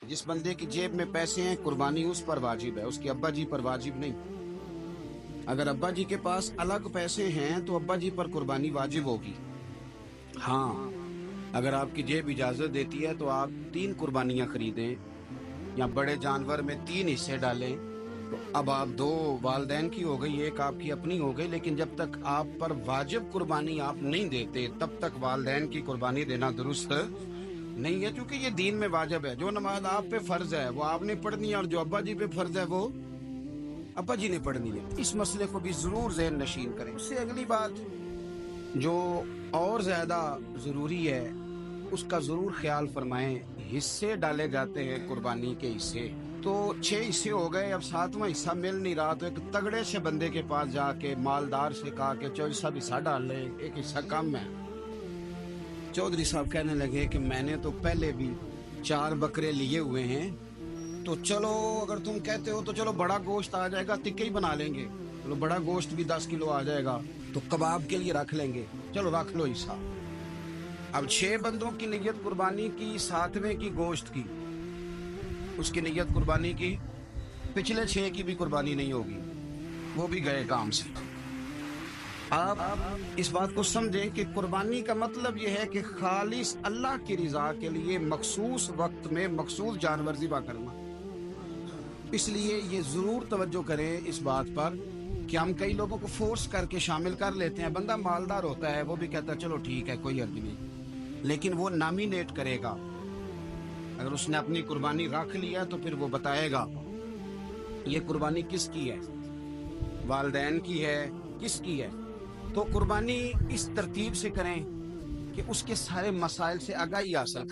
जिस बंदे की जेब में पैसे हैं कुर्बानी उस पर वाजिब है, उसके अब्बा जी पर वाजिब नहीं। अगर अब्बा जी के पास अलग पैसे हैं तो अब्बा जी पर कुर्बानी वाजिब होगी। हाँ, अगर आपकी जेब इजाजत देती है तो आप 3 कुर्बानियां खरीदें या बड़े जानवर में 3 हिस्से डालें। तो अब आप 2 वालदैन की हो गई, एक आपकी अपनी हो गई, लेकिन जब तक आप पर वाजिब कुर्बानी आप नहीं देते तब तक वालदैन की कुर्बानी देना दुरुस्त नहीं है, क्योंकि ये दीन में वाजिब है। जो नमाज आप पे फर्ज है वो आपने पढ़नी है, और जो अब्बा जी पे फर्ज है वो अब्बा जी ने पढ़नी है। इस मसले को भी जरूर ज़हन नशीन करें। उससे अगली बात जो और ज्यादा जरूरी है उसका जरूर ख्याल फरमाएं। हिस्से डाले जाते हैं कुर्बानी के हिस्से, तो 6 हिस्से हो गए, अब 7वां हिस्सा मिल नहीं रहा, तो एक तगड़े से बंदे के पास जाके मालदार से कहा कि चौधरी साहब हिस्सा डाल ले, एक हिस्सा कम है। चौधरी साहब कहने लगे कि मैंने तो पहले भी 4 बकरे लिए हुए हैं, तो चलो अगर तुम कहते हो तो चलो बड़ा गोश्त आ जाएगा, टिक्के ही बना लेंगे, चलो बड़ा गोश्त भी 10 किलो आ जाएगा, तो कबाब के लिए रख लेंगे, चलो रख लो हिस्सा। अब 6 बंदों की नियत कुर्बानी की, 7वें की गोश्त की, उसकी नियत कुर्बानी की, पिछले 6 की भी कुर्बानी नहीं होगी, वो भी गए काम से। आप इस बात को समझें कि कुर्बानी का मतलब यह है कि खालिस अल्लाह की रज़ा के लिए मखसूस वक्त में मखसूस जानवर ज़िबा करना। इसलिए ये ज़रूर तवज्जो करें इस बात पर कि हम कई लोगों को फोर्स करके शामिल कर लेते हैं। बंदा मालदार होता है, वो भी कहता है चलो ठीक है कोई अर्ज नहीं, लेकिन वो नॉमिनेट करेगा। अगर उसने अपनी कुर्बानी रख लिया तो फिर वो बताएगा ये कुर्बानी किसकी है, वालदैन की है, किसकी है। तो कुर्बानी इस तरतीब से करें कि उसके सारे मसाइल से आगाही हासिल